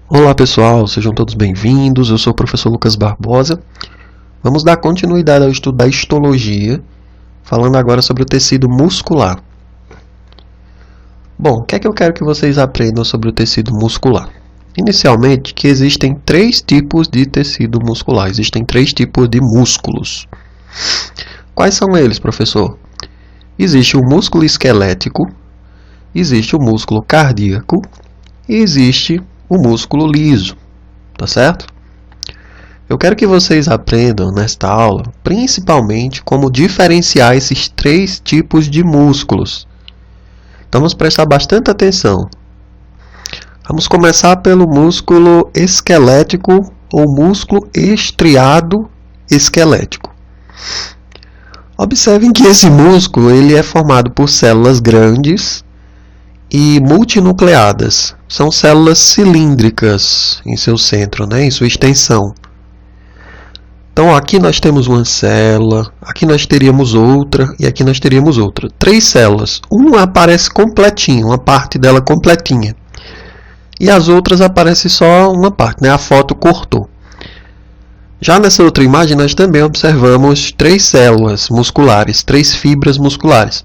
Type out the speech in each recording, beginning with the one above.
Olá pessoal, sejam todos bem-vindos, eu sou o professor Lucas Barbosa. Vamos dar continuidade ao estudo da histologia, falando agora sobre o tecido muscular. Bom, o que é que eu quero que vocês aprendam sobre o tecido muscular? Inicialmente, que existem três tipos de tecido muscular, existem três tipos de músculos. Quais são eles, professor? Existe o músculo esquelético, existe o músculo cardíaco e existe o músculo liso, tá certo? Eu quero que vocês aprendam nesta aula, principalmente, como diferenciar esses três tipos de músculos. Então, vamos prestar bastante atenção. Vamos começar pelo músculo esquelético ou músculo estriado esquelético. Observem que esse músculo ele é formado por células grandes e multinucleadas. São células cilíndricas em seu centro, em sua extensão. Então, aqui nós temos uma célula, aqui nós teríamos outra e aqui nós teríamos outra. Três células. Uma aparece completinha, uma parte dela completinha. E as outras aparece só uma parte, a foto cortou. Já nessa outra imagem, nós também observamos três células musculares, três fibras musculares.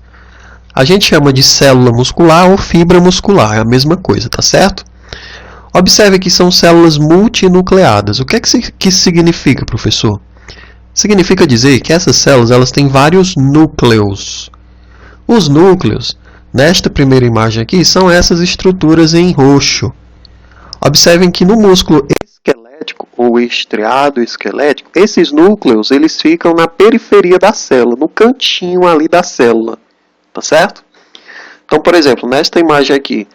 A gente chama de célula muscular ou fibra muscular, é a mesma coisa, tá certo? Observe que são células multinucleadas. O que é que isso significa, professor? Significa dizer que essas células elas têm vários núcleos. Os núcleos, nesta primeira imagem aqui, são essas estruturas em roxo. Observem que no músculo esquelético ou estriado esquelético, esses núcleos eles ficam na periferia da célula, no cantinho ali da célula. Tá certo? Então, por exemplo, nesta imagem aqui,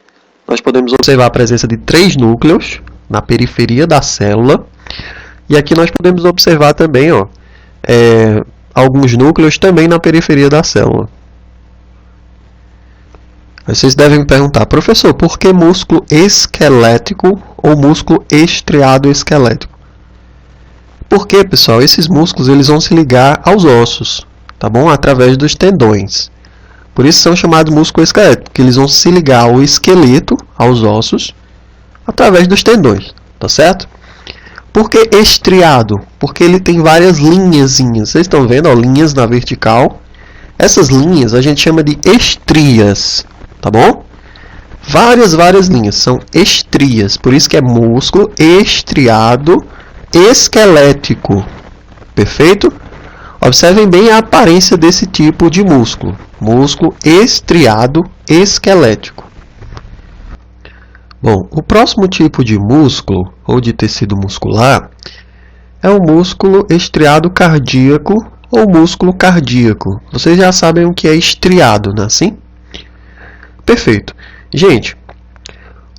nós podemos observar a presença de três núcleos na periferia da célula. E aqui nós podemos observar também alguns núcleos também na periferia da célula. Vocês devem me perguntar, professor, por que músculo esquelético ou músculo estriado esquelético? Porque, pessoal, esses músculos eles vão se ligar aos ossos, tá bom? Através dos tendões. Por isso são chamados músculos esqueléticos, porque eles vão se ligar ao esqueleto, aos ossos, através dos tendões, tá certo? Por que estriado? Porque ele tem várias linhazinhas. Vocês estão vendo, linhas na vertical. Essas linhas a gente chama de estrias, tá bom? Várias linhas, são estrias. Por isso que é músculo estriado esquelético. Perfeito? Observem bem a aparência desse tipo de músculo. Músculo estriado esquelético. Bom, o próximo tipo de músculo, ou de tecido muscular, é o músculo estriado cardíaco ou músculo cardíaco. Vocês já sabem o que é estriado, não é assim? Perfeito. Gente,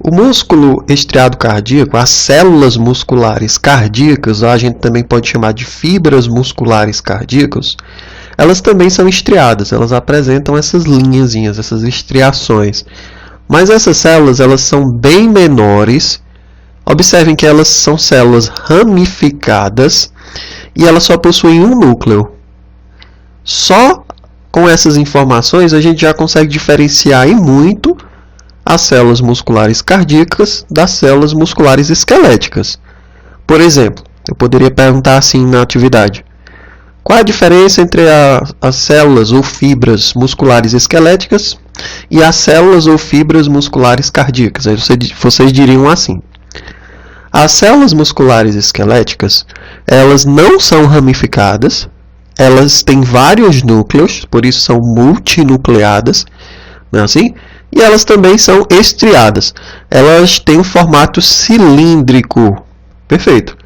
o músculo estriado cardíaco, as células musculares cardíacas, a gente também pode chamar de fibras musculares cardíacas, elas também são estriadas, elas apresentam essas linhazinhas, essas estriações. Mas essas células, elas são bem menores. Observem que elas são células ramificadas e elas só possuem um núcleo. Só com essas informações a gente já consegue diferenciar e muito as células musculares cardíacas das células musculares esqueléticas. Por exemplo, eu poderia perguntar assim na atividade: qual é a diferença entre as células ou fibras musculares esqueléticas e as células ou fibras musculares cardíacas? Aí vocês diriam assim: as células musculares esqueléticas, elas não são ramificadas, elas têm vários núcleos, por isso são multinucleadas, não é assim? E elas também são estriadas. Elas têm um formato cilíndrico. Perfeito.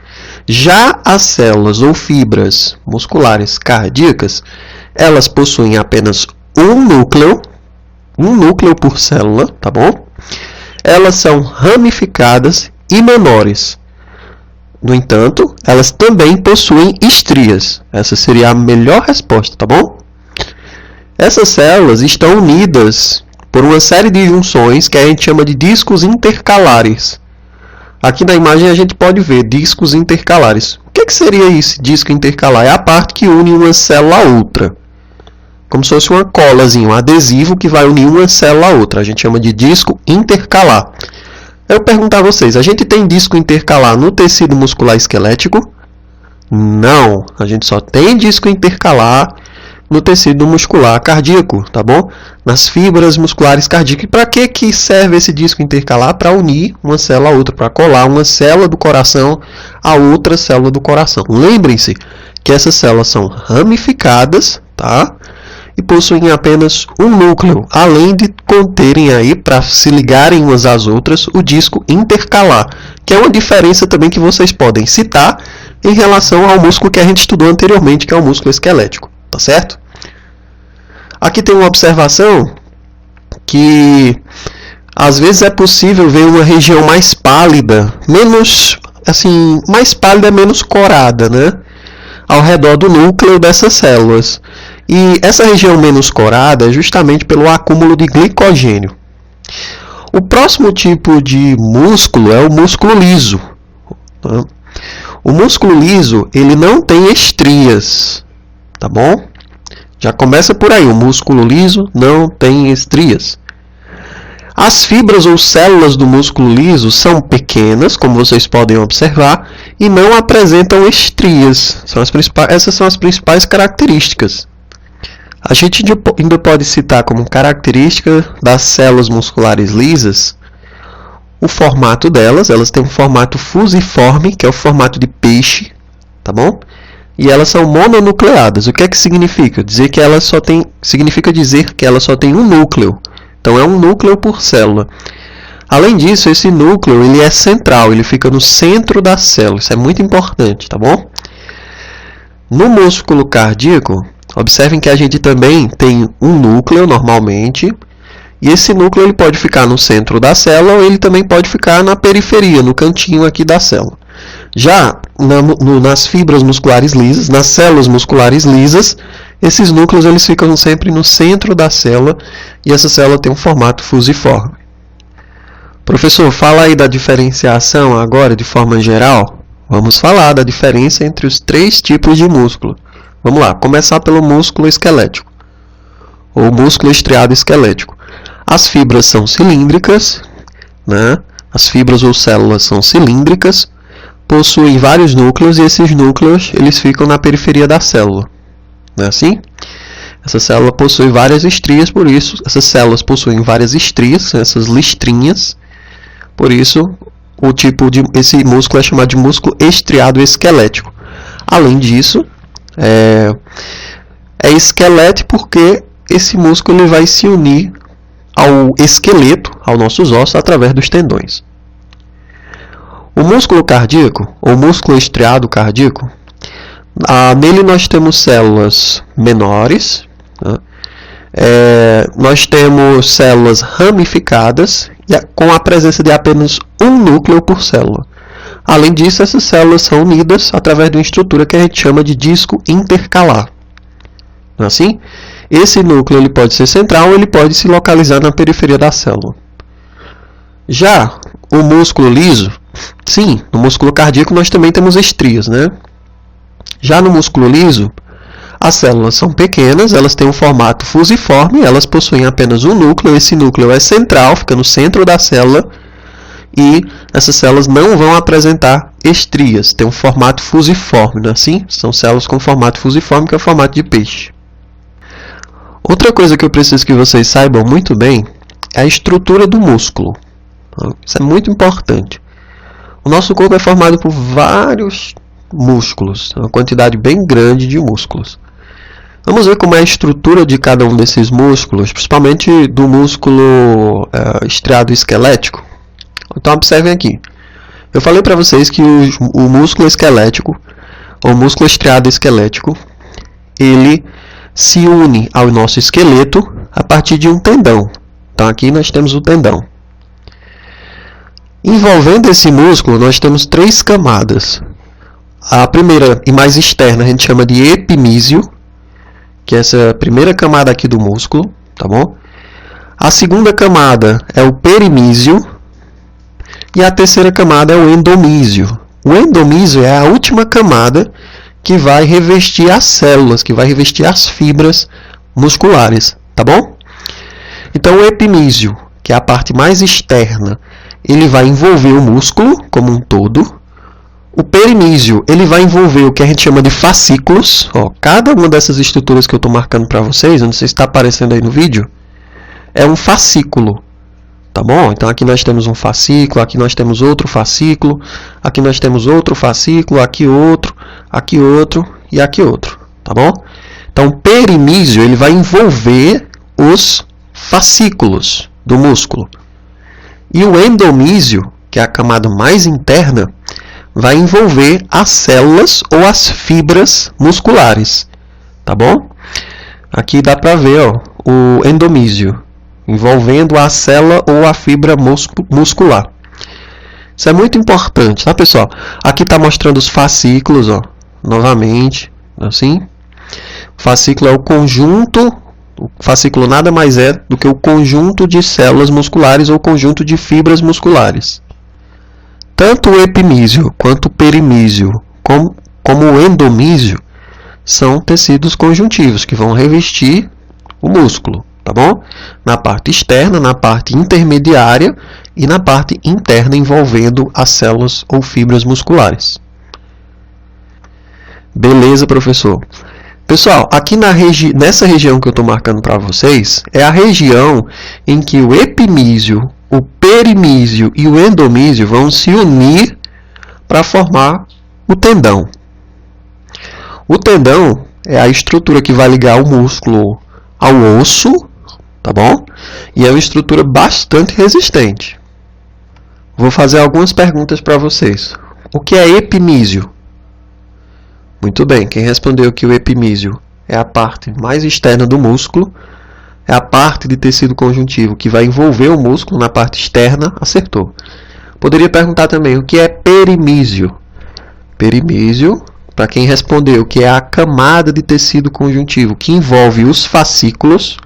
Já as células ou fibras musculares cardíacas, elas possuem apenas um núcleo por célula, tá bom? Elas são ramificadas e menores. No entanto, elas também possuem estrias. Essa seria a melhor resposta, tá bom? Essas células estão unidas por uma série de junções que a gente chama de discos intercalares. Aqui na imagem a gente pode ver discos intercalares. O que seria esse disco intercalar? É a parte que une uma célula a outra. Como se fosse uma colazinha, um adesivo que vai unir uma célula a outra. A gente chama de disco intercalar. Eu pergunto a vocês, a gente tem disco intercalar no tecido muscular esquelético? Não, a gente só tem disco intercalar no tecido muscular cardíaco, tá bom? Nas fibras musculares cardíacas. E para que serve esse disco intercalar? Para unir uma célula a outra, para colar uma célula do coração a outra célula do coração. Lembrem-se que essas células são ramificadas, tá? E possuem apenas um núcleo, além de conterem aí, para se ligarem umas às outras, o disco intercalar, que é uma diferença também que vocês podem citar em relação ao músculo que a gente estudou anteriormente, que é o músculo esquelético, tá certo? Aqui tem uma observação que às vezes é possível ver uma região mais pálida, mais pálida, menos corada, né? Ao redor do núcleo dessas células. E essa região menos corada é justamente pelo acúmulo de glicogênio. O próximo tipo de músculo é o músculo liso. O músculo liso, ele não tem estrias, tá bom? Já começa por aí, o músculo liso não tem estrias. As fibras ou células do músculo liso são pequenas, como vocês podem observar, e não apresentam estrias. Essas são as principais características. A gente ainda pode citar como característica das células musculares lisas o formato delas. Elas têm um formato fusiforme, que é o formato de peixe, tá bom? E elas são mononucleadas. O que é que significa? Significa dizer que ela só tem um núcleo. Então é um núcleo por célula. Além disso, esse núcleo ele é central, ele fica no centro da célula. Isso é muito importante, tá bom? No músculo cardíaco, observem que a gente também tem um núcleo normalmente. E esse núcleo ele pode ficar no centro da célula ou ele também pode ficar na periferia, no cantinho aqui da célula. Já nas fibras musculares lisas, nas células musculares lisas, esses núcleos eles ficam sempre no centro da célula e essa célula tem um formato fusiforme. Professor, fala aí da diferenciação agora de forma geral. Vamos falar da diferença entre os três tipos de músculo. Vamos lá, começar pelo músculo esquelético, ou músculo estriado esquelético. As fibras são cilíndricas, né? As fibras ou células são cilíndricas, possuem vários núcleos e esses núcleos eles ficam na periferia da célula. Não é assim? Essa célula possui várias estrias, por isso, essas células possuem várias estrias, essas listrinhas, por isso esse músculo é chamado de músculo estriado esquelético. Além disso, é esquelético porque esse músculo ele vai se unir ao esqueleto, aos nossos ossos, através dos tendões. O músculo cardíaco, ou músculo estriado cardíaco, nele nós temos células menores, né? Nós temos células ramificadas, com a presença de apenas um núcleo por célula. Além disso, essas células são unidas através de uma estrutura que a gente chama de disco intercalar. Não é assim? Esse núcleo ele pode ser central ou ele pode se localizar na periferia da célula. Já o músculo liso, sim, no músculo cardíaco nós também temos estrias, né? Já no músculo liso, as células são pequenas, elas têm um formato fusiforme, elas possuem apenas um núcleo, esse núcleo é central, fica no centro da célula, e essas células não vão apresentar estrias, tem um formato fusiforme, não é assim? São células com formato fusiforme, que é o formato de peixe. Outra coisa que eu preciso que vocês saibam muito bem é a estrutura do músculo. Isso é muito importante. O nosso corpo é formado por vários músculos, uma quantidade bem grande de músculos. Vamos ver como é a estrutura de cada um desses músculos, principalmente do músculo estriado esquelético. Então observem aqui. Eu falei para vocês que o músculo esquelético, ou músculo estriado esquelético, ele se une ao nosso esqueleto a partir de um tendão. Então aqui nós temos o tendão. Envolvendo esse músculo, nós temos três camadas. A primeira e mais externa a gente chama de epimísio, que é essa primeira camada aqui do músculo, tá bom? A segunda camada é o perimísio e a terceira camada é o endomísio. O endomísio é a última camada que vai revestir as células, que vai revestir as fibras musculares, tá bom? Então o epimísio, que é a parte mais externa, ele vai envolver o músculo como um todo. O perimísio, ele vai envolver o que a gente chama de fascículos. Ó, cada uma dessas estruturas que eu estou marcando para vocês, eu não sei se está aparecendo aí no vídeo, é um fascículo. Tá bom? Então aqui nós temos um fascículo, aqui nós temos outro fascículo, aqui nós temos outro fascículo, aqui outro e aqui outro. Tá bom? Então o perimísio, ele vai envolver os fascículos do músculo. E o endomísio, que é a camada mais interna, vai envolver as células ou as fibras musculares. Tá bom? Aqui dá para ver, ó, o endomísio, envolvendo a célula ou a fibra muscular. Isso é muito importante, tá, pessoal? Aqui está mostrando os fascículos, ó, novamente, assim. O fascículo é o conjunto, o fascículo nada mais é do que o conjunto de células musculares ou conjunto de fibras musculares. Tanto o epimísio quanto o perimísio, como o endomísio, são tecidos conjuntivos que vão revestir o músculo, tá bom? Na parte externa, na parte intermediária e na parte interna envolvendo as células ou fibras musculares. Beleza, professor? Pessoal, aqui nessa região que eu estou marcando para vocês, é a região em que o epimísio, o perimísio e o endomísio vão se unir para formar o tendão. O tendão é a estrutura que vai ligar o músculo ao osso, tá bom? E é uma estrutura bastante resistente. Vou fazer algumas perguntas para vocês. O que é epimísio? Muito bem, quem respondeu que o epimísio é a parte mais externa do músculo, é a parte de tecido conjuntivo que vai envolver o músculo na parte externa, acertou. Poderia perguntar também o que é perimísio. Perimísio, para quem respondeu que é a camada de tecido conjuntivo que envolve os fascículos,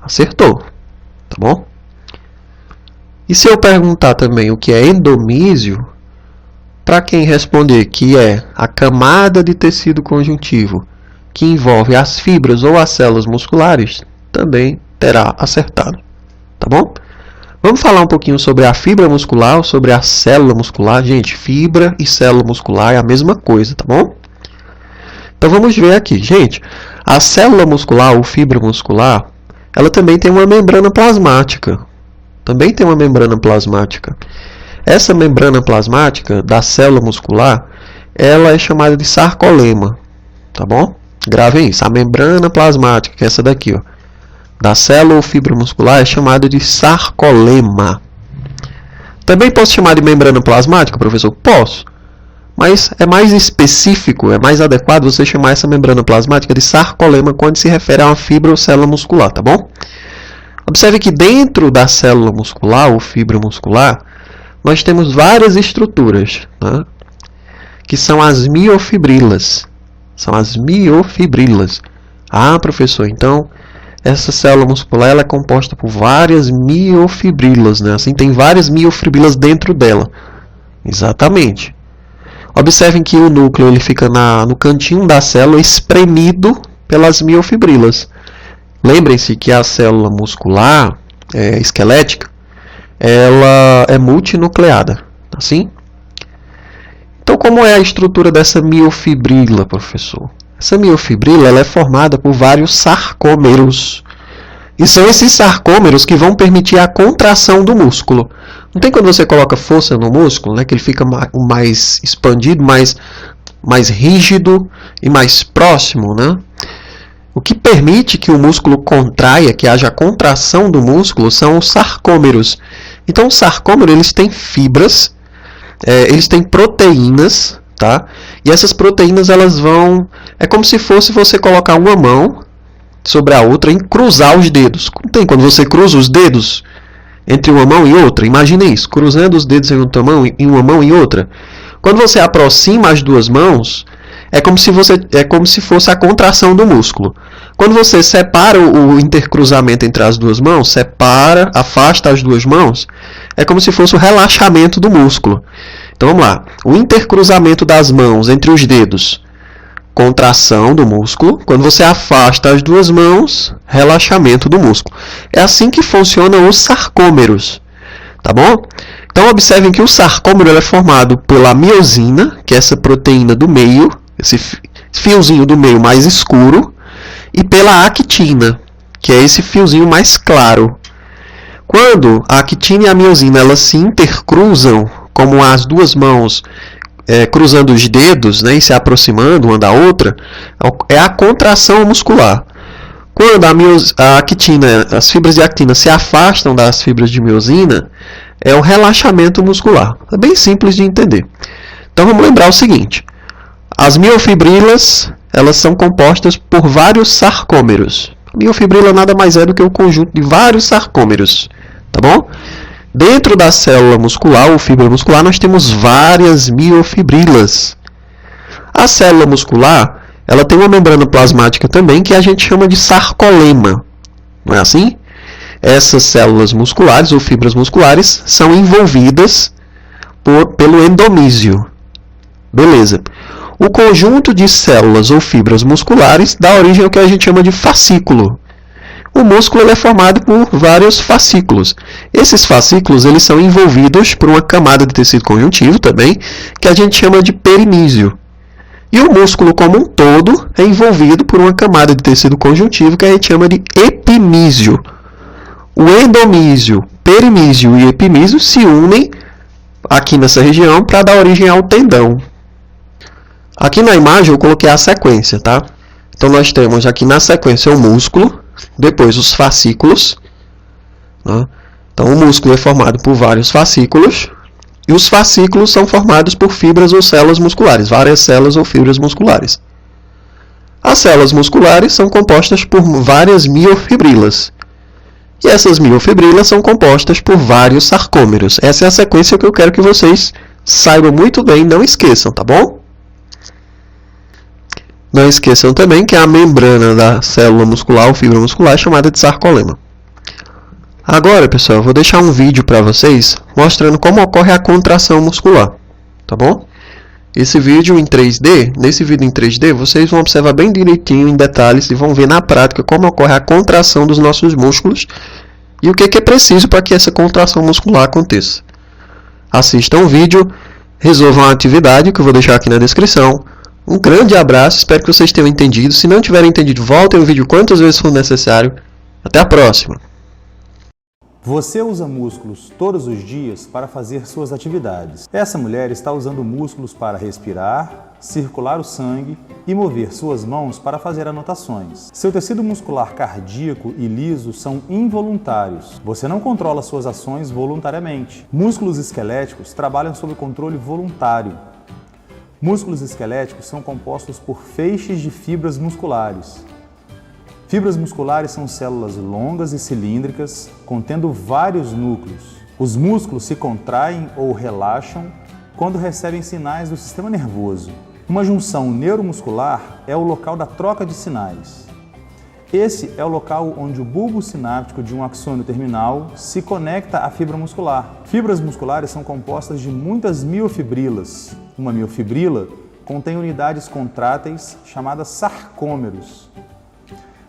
acertou. Tá bom? E se eu perguntar também o que é endomísio, para quem responder que é a camada de tecido conjuntivo que envolve as fibras ou as células musculares, também terá acertado. Tá bom? Vamos falar um pouquinho sobre a fibra muscular ou sobre a célula muscular. Gente, fibra e célula muscular é a mesma coisa, tá bom? Então vamos ver aqui. Gente, a célula muscular ou fibra muscular, ela também tem uma membrana plasmática. Também tem uma membrana plasmática. Essa membrana plasmática da célula muscular, ela é chamada de sarcolema, tá bom? Gravem isso, a membrana plasmática, que é essa daqui, ó, da célula ou fibra muscular, é chamada de sarcolema. Também posso chamar de membrana plasmática, professor? Posso, mas é mais específico, é mais adequado você chamar essa membrana plasmática de sarcolema quando se refere a uma fibra ou célula muscular, tá bom? Observe que dentro da célula muscular ou fibra muscular, nós temos várias estruturas, tá? Que são as miofibrilas. São as miofibrilas. Ah, professor, então essa célula muscular ela é composta por várias miofibrilas, né? Assim, tem várias miofibrilas dentro dela. Exatamente. Observem que o núcleo ele fica no cantinho da célula espremido pelas miofibrilas. Lembrem-se que a célula muscular esquelética, ela é multinucleada, assim? Então, como é a estrutura dessa miofibrila, professor? Essa miofibrila ela é formada por vários sarcômeros. E são esses sarcômeros que vão permitir a contração do músculo. Não tem quando você coloca força no músculo, né, que ele fica mais expandido, mais rígido e mais próximo, né? O que permite que o músculo contraia, que haja contração do músculo, são os sarcômeros. Então, os sarcômeros eles têm fibras, eles têm proteínas, tá? E essas proteínas elas vão... É como se fosse você colocar uma mão sobre a outra e cruzar os dedos. Como tem quando você cruza os dedos entre uma mão e outra? Imagine isso, cruzando os dedos em uma mão e outra. Quando você aproxima as duas mãos, é como se fosse a contração do músculo. Quando você separa o intercruzamento entre as duas mãos, afasta as duas mãos, é como se fosse o relaxamento do músculo. Então vamos lá. O intercruzamento das mãos entre os dedos, contração do músculo. Quando você afasta as duas mãos, relaxamento do músculo. É assim que funcionam os sarcômeros. Tá bom? Então observem que o sarcômero é formado pela miosina, que é essa proteína do meio, esse fiozinho do meio mais escuro, e pela actina, que é esse fiozinho mais claro. Quando a actina e a miosina elas se intercruzam, como as duas mãos cruzando os dedos, né, e se aproximando uma da outra, é a contração muscular. Quando a actina, as fibras de actina se afastam das fibras de miosina, é o relaxamento muscular. É bem simples de entender. Então vamos lembrar o seguinte: as miofibrilas elas são compostas por vários sarcômeros. A miofibrila nada mais é do que o conjunto de vários sarcômeros, tá bom? Dentro da célula muscular ou fibra muscular nós temos várias miofibrilas. A célula muscular ela tem uma membrana plasmática também que a gente chama de sarcolema, não é assim? Essas células musculares ou fibras musculares são envolvidas pelo endomísio. Beleza. O conjunto de células ou fibras musculares dá origem ao que a gente chama de fascículo. O músculo é formado por vários fascículos. Esses fascículos eles são envolvidos por uma camada de tecido conjuntivo também, que a gente chama de perimísio. E o músculo como um todo é envolvido por uma camada de tecido conjuntivo que a gente chama de epimísio. O endomísio, perimísio e epimísio se unem aqui nessa região para dar origem ao tendão. Aqui na imagem eu coloquei a sequência, tá? Então nós temos aqui na sequência o músculo, depois os fascículos. Né? Então o músculo é formado por vários fascículos. E os fascículos são formados por fibras ou células musculares, várias células ou fibras musculares. As células musculares são compostas por várias miofibrilas. E essas miofibrilas são compostas por vários sarcômeros. Essa é a sequência que eu quero que vocês saibam muito bem, não esqueçam, tá bom? Não esqueçam também que a membrana da célula muscular ou fibra muscular é chamada de sarcolema. Agora, pessoal, eu vou deixar um vídeo para vocês mostrando como ocorre a contração muscular, tá bom? Esse vídeo em 3D, nesse vídeo em 3D, vocês vão observar bem direitinho, em detalhes, e vão ver na prática como ocorre a contração dos nossos músculos e o que é preciso para que essa contração muscular aconteça. Assistam o vídeo, resolvam a atividade que eu vou deixar aqui na descrição. Um grande abraço, espero que vocês tenham entendido. Se não tiverem entendido, voltem o vídeo quantas vezes for necessário. Até a próxima! Você usa músculos todos os dias para fazer suas atividades. Essa mulher está usando músculos para respirar, circular o sangue e mover suas mãos para fazer anotações. Seu tecido muscular cardíaco e liso são involuntários. Você não controla suas ações voluntariamente. Músculos esqueléticos trabalham sob controle voluntário. Músculos esqueléticos são compostos por feixes de fibras musculares. Fibras musculares são células longas e cilíndricas, contendo vários núcleos. Os músculos se contraem ou relaxam quando recebem sinais do sistema nervoso. Uma junção neuromuscular é o local da troca de sinais. Esse é o local onde o bulbo sináptico de um axônio terminal se conecta à fibra muscular. Fibras musculares são compostas de muitas miofibrilas. Uma miofibrila contém unidades contráteis chamadas sarcômeros.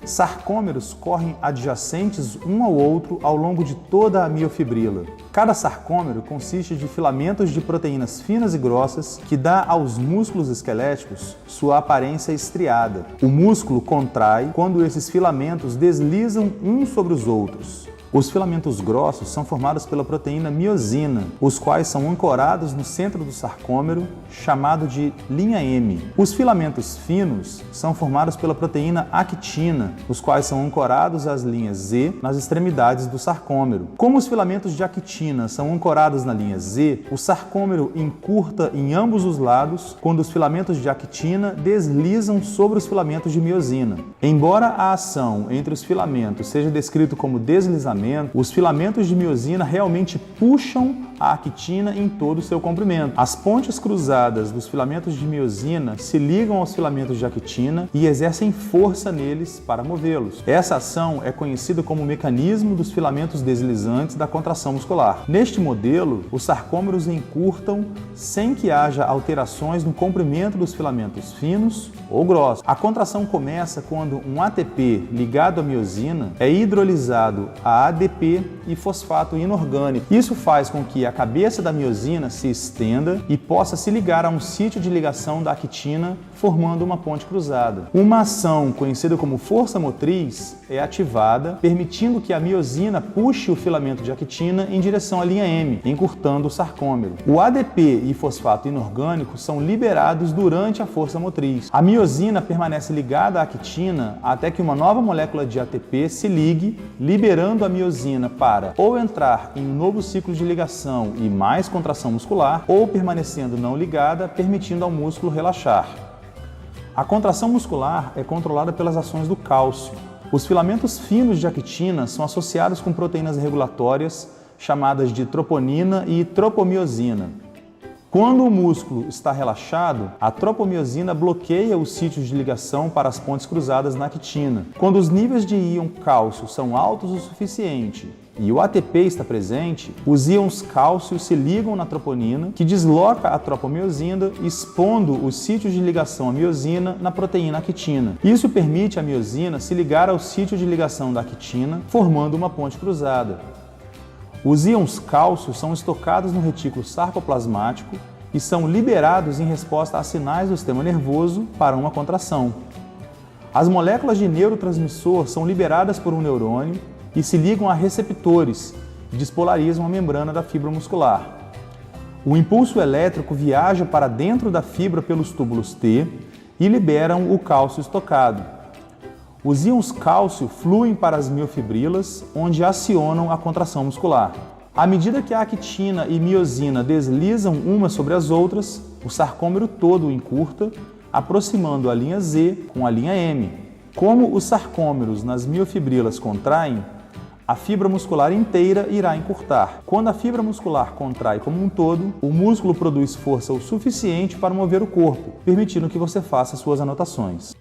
Sarcômeros correm adjacentes um ao outro ao longo de toda a miofibrila. Cada sarcômero consiste de filamentos de proteínas finas e grossas que dá aos músculos esqueléticos sua aparência estriada. O músculo contrai quando esses filamentos deslizam uns sobre os outros. Os filamentos grossos são formados pela proteína miosina, os quais são ancorados no centro do sarcômero, chamado de linha M. Os filamentos finos são formados pela proteína actina, os quais são ancorados às linhas Z nas extremidades do sarcômero. Como os filamentos de actina são ancorados na linha Z, o sarcômero encurta em ambos os lados quando os filamentos de actina deslizam sobre os filamentos de miosina. Embora a ação entre os filamentos seja descrito como deslizamento, os filamentos de miosina realmente puxam a actina em todo o seu comprimento. As pontes cruzadas dos filamentos de miosina se ligam aos filamentos de actina e exercem força neles para movê-los. Essa ação é conhecida como o mecanismo dos filamentos deslizantes da contração muscular. Neste modelo, os sarcômeros encurtam sem que haja alterações no comprimento dos filamentos finos ou grossos. A contração começa quando um ATP ligado à miosina é hidrolisado a ADP e fosfato inorgânico. Isso faz com que a cabeça da miosina se estenda e possa se ligar a um sítio de ligação da actina, formando uma ponte cruzada. Uma ação conhecida como força motriz é ativada, permitindo que a miosina puxe o filamento de actina em direção à linha M, encurtando o sarcômero. O ADP e fosfato inorgânico são liberados durante a força motriz. A miosina permanece ligada à actina até que uma nova molécula de ATP se ligue, liberando a miosina para ou entrar em um novo ciclo de ligação e mais contração muscular, ou permanecendo não ligada, permitindo ao músculo relaxar. A contração muscular é controlada pelas ações do cálcio. Os filamentos finos de actina são associados com proteínas regulatórias chamadas de troponina e tropomiosina. Quando o músculo está relaxado, a tropomiosina bloqueia os sítios de ligação para as pontes cruzadas na actina. Quando os níveis de íon cálcio são altos o suficiente e o ATP está presente, os íons cálcio se ligam na troponina, que desloca a tropomiosina, expondo os sítios de ligação à miosina na proteína actina. Isso permite à miosina se ligar ao sítio de ligação da actina, formando uma ponte cruzada. Os íons cálcio são estocados no retículo sarcoplasmático e são liberados em resposta a sinais do sistema nervoso para uma contração. As moléculas de neurotransmissor são liberadas por um neurônio e se ligam a receptores e despolarizam a membrana da fibra muscular. O impulso elétrico viaja para dentro da fibra pelos túbulos T e liberam o cálcio estocado. Os íons cálcio fluem para as miofibrilas, onde acionam a contração muscular. À medida que a actina e miosina deslizam umas sobre as outras, o sarcômero todo encurta, aproximando a linha Z com a linha M. Como os sarcômeros nas miofibrilas contraem, a fibra muscular inteira irá encurtar. Quando a fibra muscular contrai como um todo, o músculo produz força o suficiente para mover o corpo, permitindo que você faça suas anotações.